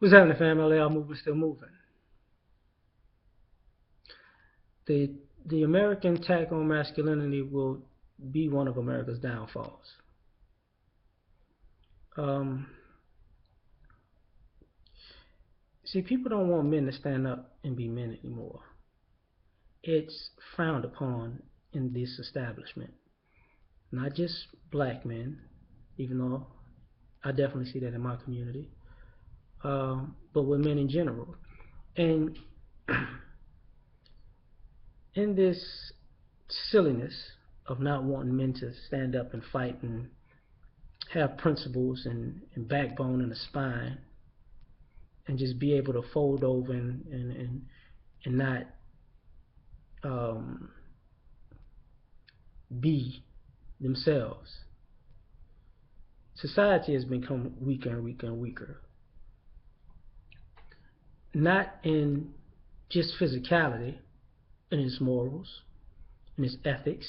What's happening, fam? L.A.R movement still moving. The the American attack on masculinity will be one of America's downfalls. Um, See, people don't want men to stand up and be men anymore. It's frowned upon in this establishment. Not just black men, even though I definitely see that in my community, but with men in general. And in this silliness of not wanting men to stand up and fight and have principles and backbone and a spine and just be able to fold over and not um, be themselves. Society has become weaker and weaker and weaker. Not in just physicality, in its morals, in its ethics,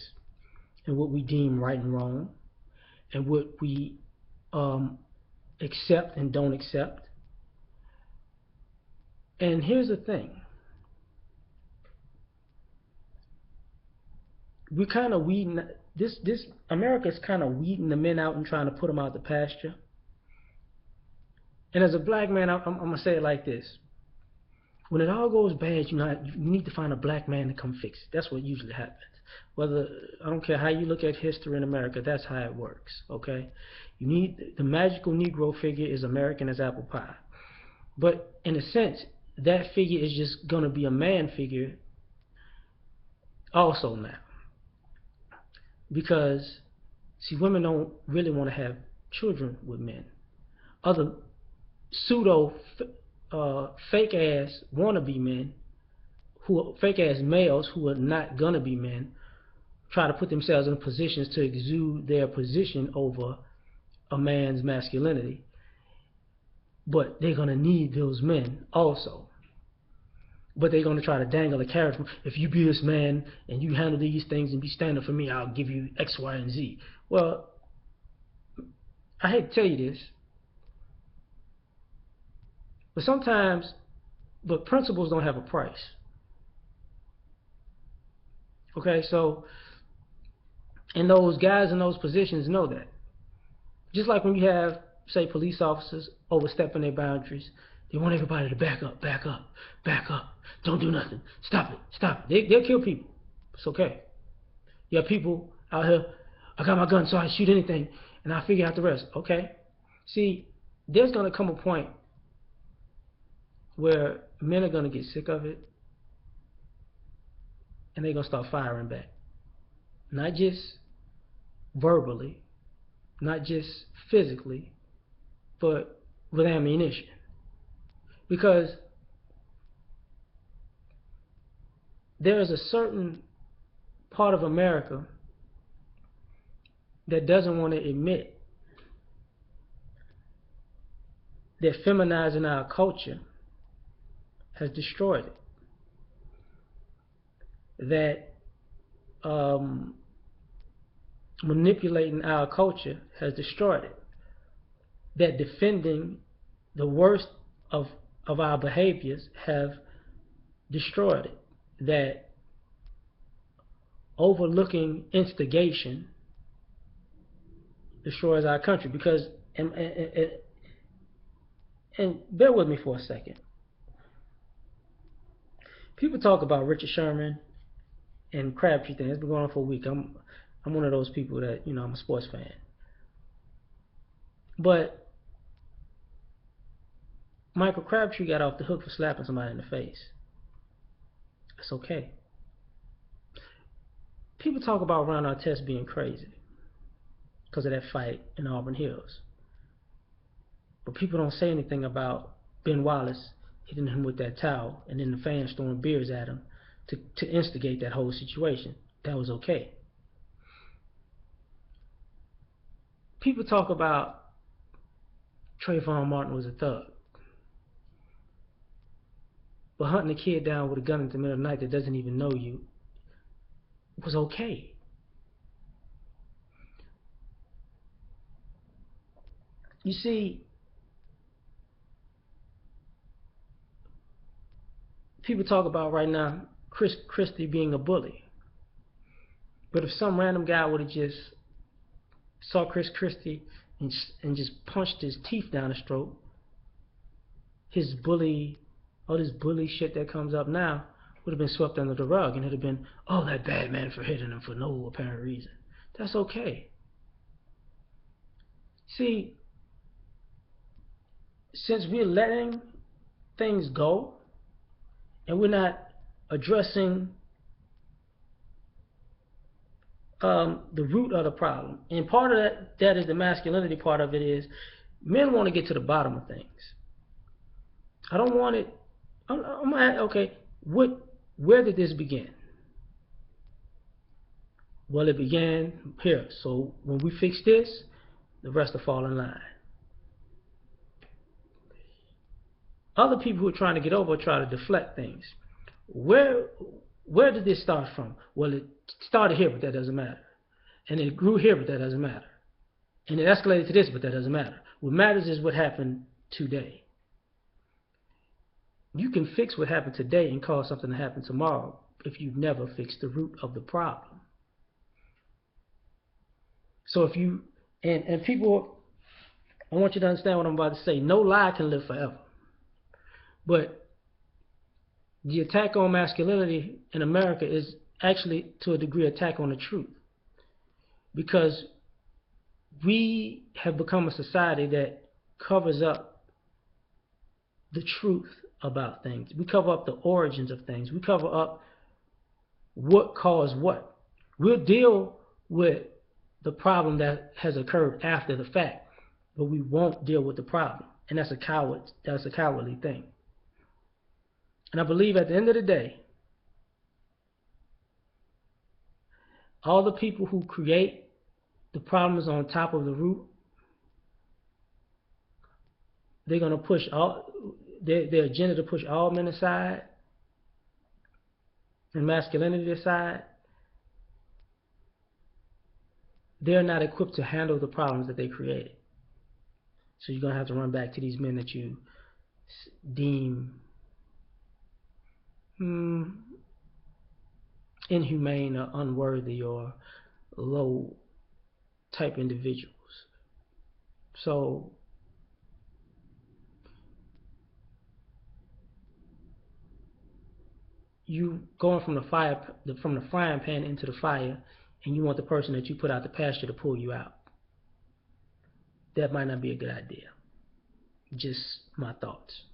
and what we deem right and wrong, and what we um, accept and don't accept. And here's the thing: we kind of weeding this America's kind of weeding the men out and trying to put them out the pasture. And as a black man, I'm gonna say it like this: when it all goes bad, you need to find a black man to come fix it. That's what usually happens. Whether I don't care how you look at history in America, that's how it works. Okay, you need the magical Negro figure is American as apple pie, but in a sense, that figure is just gonna be a man figure also now, because see, women don't really want to have children with men. Other pseudo fake ass wannabe men who fake ass males who are not gonna be men try to put themselves in positions to exude their position over a man's masculinity, but they're gonna need those men also. But they're gonna try to dangle a carrot from, if you be this man and you handle these things and be standing for me, I'll give you X, Y, and Z. Well, I hate to tell you this, but sometimes, but principles don't have a price. Okay, so and those guys in those positions know that. Just like when you have, say, police officers overstepping their boundaries, they want everybody to back up, back up, back up. Don't do nothing. Stop it, stop it. They'll kill people. It's okay. You have people out here, I got my gun, so I shoot anything, and I figure out the rest. Okay. See, there's going to come a point where men are going to get sick of it, and they're going to start firing back. Not just verbally, not just physically, but with ammunition. Because there is a certain part of America that doesn't want to admit that feminizing our culture has destroyed it. That manipulating our culture has destroyed it. That defending the worst of, of our behaviors have destroyed it. That overlooking instigation destroys our country. Because, and bear with me for a second. People talk about Richard Sherman and Crabtree thing. It's been going on for a week. I'm one of those people that, I'm a sports fan. But Michael Crabtree got off the hook for slapping somebody in the face. That's okay. People talk about Ron Artest being crazy because of that fight in Auburn Hills. But people don't say anything about Ben Wallace hitting him with that towel and then the fans throwing beers at him to instigate that whole situation. That was okay. People talk about Trayvon Martin was a thug. But hunting a kid down with a gun in the middle of the night that doesn't even know you was okay. You see, people talk about right now Chris Christie being a bully. But if some random guy would have just saw Chris Christie and just punched his teeth down his throat, his bully, all this bully shit that comes up now would have been swept under the rug, and it'd have been, oh, that bad man for hitting him for no apparent reason. That's okay. See, since we're letting things go and we're not addressing the root of the problem, and part of that is the masculinity part of it is men want to get to the bottom of things. I don't want it. I'm okay. Where did this begin? Well, it began here. So when we fix this, the rest will fall in line. Other people who are trying to get over try to deflect things. Where did this start from? Well, it started here, but that doesn't matter. And it grew here, but that doesn't matter. And it escalated to this, but that doesn't matter. What matters is what happened today. You can fix what happened today and cause something to happen tomorrow if you've never fixed the root of the problem. So if you, and people, I want you to understand what I'm about to say. No lie can live forever. But the attack on masculinity in America is actually, to a degree, an attack on the truth. Because we have become a society that covers up the truth about things. We cover up the origins of things. We cover up what caused what. We'll deal with the problem that has occurred after the fact, but we won't deal with the problem. And that's a cowardly thing. And I believe at the end of the day, all the people who create the problems on top of the root, they're going to push all their agenda to push all men aside and masculinity aside. They're not equipped to handle the problems that they created. So you're going to have to run back to these men that you deem inhumane or unworthy or low type individuals. So you going from the frying pan into the fire, and you want the person that you put out the pasture to pull you out. That might not be a good idea. Just my thoughts.